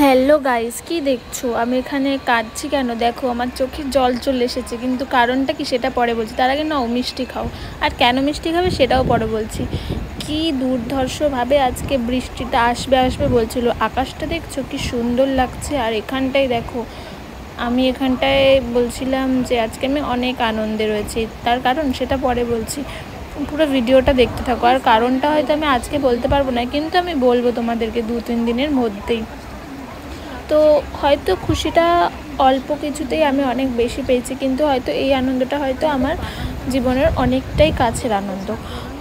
Hello guys, কি দেখছো? আমি এখানে কাঁদছি কেন দেখো, আমার চোখে জল চলে এসেছে। কিন্তু কারণটা কি সেটা পরে বলছি। তার আগে নাও মিষ্টি খাও। আর কেন মিষ্টি খাবে সেটাও পরে বলছি। কি দুর্ধর্ষভাবে আজকে বৃষ্টিটা আসবে আসবে বলছিল। আকাশটা দেখছো কি সুন্দর লাগছে। আর এখানটায় দেখো, আমি এখানটায় বলছিলাম যে আজকে আমি অনেক আনন্দে রয়েছি। তার কারণ সেটা পরে বলছি। পুরো ভিডিওটা দেখতে থাকো। আর কারণটা হয়তো আমি আজকে বলতে পারবো না, কিন্তু আমি বলবো তোমাদেরকে 2-3 দিনের মধ্যেই। তো হয়তো খুশিটা অল্প কিছুতেই আমি অনেক বেশি পেয়েছি, কিন্তু হয়তো এই আনন্দটা হয়তো আমার জীবনের অনেকটাই কাছের আনন্দ।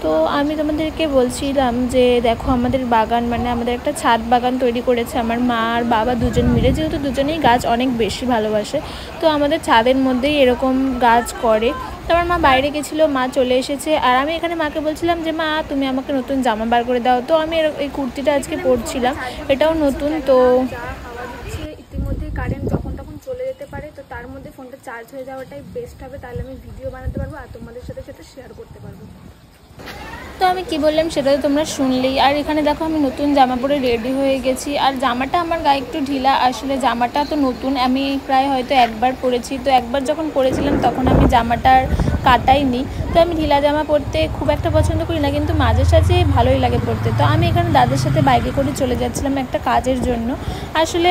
তো আমি তোমাদেরকে বলছিলাম যে দেখো, আমাদের বাগান মানে আমাদের একটা ছাদ বাগান তৈরি করেছে আমার মা আর বাবা দুজন মিলে। যেহেতু দুজনেই গাছ অনেক বেশি ভালোবাসে, তো আমাদের ছাদের মধ্যেই এরকম গাছ করে। তো আমার মা বাইরে গেছিলো, মা চলে এসেছে। আর আমি এখানে মাকে বলছিলাম যে মা, তুমি আমাকে নতুন জামা বার করে দাও। তো আমি এই কুর্তিটা আজকে পরছিলাম, এটাও নতুন। তো হাওয়া দিচ্ছে, ইতিমধ্যেই কারেন্ট যখন তখন চলে যেতে পারে। তো তার মধ্যে ফোনটা চার্জ হয়ে যাওয়াটাই বেস্ট হবে, তাহলে আমি ভিডিও বানাতে পারবো আর তোমাদের সাথে সাথে শেয়ার করতে পারবো। তো আমি কি বললাম সেটা তো তোমরা শুনলেই। আর এখানে দেখো, আমি নতুন জামা পরে রেডি হয়ে গেছি। আর জামাটা আমার গায়ে একটু ঢিলা, আসলে জামাটা তো নতুন, আমি প্রায় হয়তো একবার পরেছি। তো একবার যখন পরেছিলাম তখন আমি জামাটার কাটাইনি। তো আমি ঢিলা জামা পরতে খুব একটা পছন্দ করি না, কিন্তু মাঝে সাঝে ভালোই লাগে পরতে। তো আমি এখানে দাদার সাথে বাইকে করে চলে যাচ্ছিলাম একটা কাজের জন্য। আসলে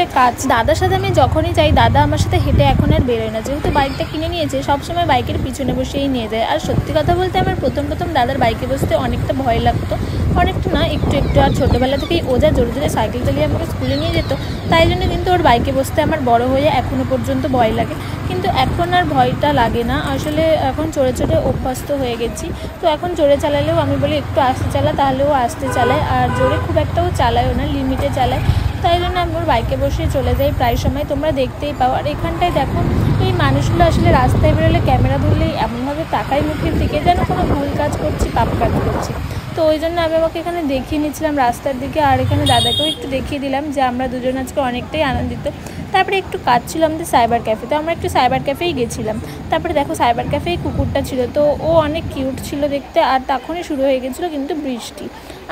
দাদার সাথে আমি যখনই যাই, দাদা আমার সাথে হেঁটে এখন আর বেরোয় না। যেহেতু বাইকটা কিনে নিয়েছে, সবসময় বাইকের পিছনে বসেই নিয়ে যায়। আর সত্যি কথা বলতে, আমার প্রথম দাদার বাইকে বসতে অনেকটা ভয় লাগতো। অনেকটা না, একটু একটু। আর ছোটোবেলা থেকেই ও যা জোরে জোরে সাইকেল চালিয়ে আমাকে স্কুলে নিয়ে যেত, তাই জন্য কিন্তু ওর বাইকে বসতে আমার বড় হয়ে এখনও পর্যন্ত ভয় লাগে। কিন্তু এখন আর ভয়টা লাগে না, আসলে এখন চড়ে চড়ে অভ্যস্ত হয়ে গেছি। তো এখন জোরে চালালেও আমি বলি একটু আস্তে চালা, তাহলেও আস্তে চালায়। আর জোরে খুব একটাও চালায়ও না, লিমিটে চালায়। তাই জন্য আমি ওর বাইকে বসে চলে যাই প্রায় সময়, তোমরা দেখতেই পাও। আর এখানটায় দেখো, এই মানুষগুলো আসলে রাস্তায় বেরোলে ক্যামেরা ধরলেই এমনভাবে তাকায় মুখের দিকে, যেন কোনো ভুল কাজ করছি, পাপ কাজ করছি। তো ওই জন্য আমি আমাকে এখানে দেখিয়ে নিচ্ছিলাম রাস্তার দিকে। আর এখানে দাদাকেও একটু দেখিয়ে দিলাম যে আমরা দুজন আজকে অনেকটাই আনন্দিত। তারপরে একটু কাজ ছিল আমাদের সাইবার ক্যাফে, তো আমরা একটু সাইবার ক্যাফেই গেছিলাম। তারপরে দেখো, সাইবার ক্যাফেই কুকুরটা ছিল, তো ও অনেক কিউট ছিল দেখতে। আর তখনই শুরু হয়ে গেছিলো কিন্তু বৃষ্টি।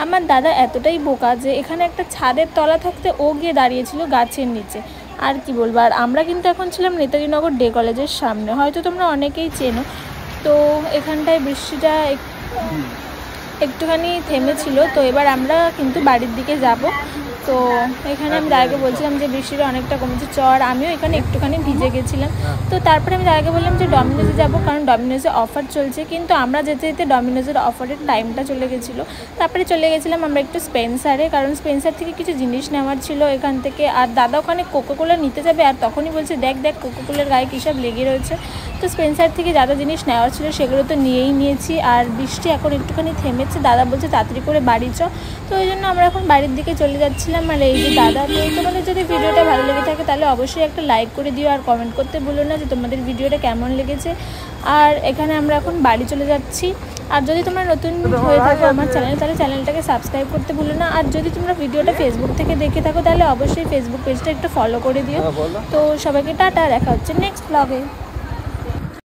আমার দাদা এতটাই বোকা যে এখানে একটা ছাদের তলা থাকতে ও গিয়ে দাঁড়িয়েছিল গাছের নিচে। আর কি বলবো। আর আমরা কিন্তু এখন ছিলাম নেতাজি নগর ডে কলেজের সামনে, হয়তো তোমরা অনেকেই চেনো। তো এখানটায় বৃষ্টিটা একটুখানি থেমেছিল। তো এবার আমরা কিন্তু বাড়ির দিকে যাব। তো এখানে আমি দাদাকে বলছিলাম যে বৃষ্টিটা অনেকটা কমেছে, চর আমিও এখানে একটুখানি ভিজে গেছিলাম। তো তারপরে আমি দাদাকে বললাম যে ডমিনোজে যাব, কারণ ডমিনোজে অফার চলছে। কিন্তু আমরা যেতে যেতে ডমিনোজের অফারের টাইমটা চলে গেছিলো। তারপরে চলে গেছিলাম আমরা একটু স্পেন্সারে, কারণ স্পেন্সার থেকে কিছু জিনিস নেওয়ার ছিল এখান থেকে। আর দাদা ওখানে কোকোকোলা নিতে যাবে, আর তখনই বলছে দেখ দেখ কোকোকোলার গায়ে কী সব লেগে রয়েছে। তো স্পেন্সার থেকে যা যা জিনিস নেওয়ার ছিল সেগুলো তো নিয়েই নিয়েছি। আর বৃষ্টি এখন একটুখানি থেমেছে, দাদা বলছে তাড়াতাড়ি করে বাড়ি চ। তো ওই জন্য আমরা এখন বাড়ির দিকে চলে যাচ্ছিলাম। আর এই যে দাদা, তো তোমাদের যদি ভিডিওটা ভালো লেগে থাকে তাহলে অবশ্যই একটা লাইক করে দিও, আর কমেন্ট করতে ভুলো না যে তোমাদের ভিডিওটা কেমন লেগেছে। আর এখানে আমরা এখন বাড়ি চলে যাচ্ছি। আর যদি তোমরা নতুন হয়ে থাকো আমার চ্যানেল, তাহলে চ্যানেলটাকে সাবস্ক্রাইব করতে ভুলো না। আর যদি তোমরা ভিডিওটা ফেসবুক থেকে দেখে থাকো, তাহলে অবশ্যই ফেসবুক পেজটা একটু ফলো করে দিও। তো সবাইকে টাটা, দেখা হচ্ছে নেক্সট ব্লগে।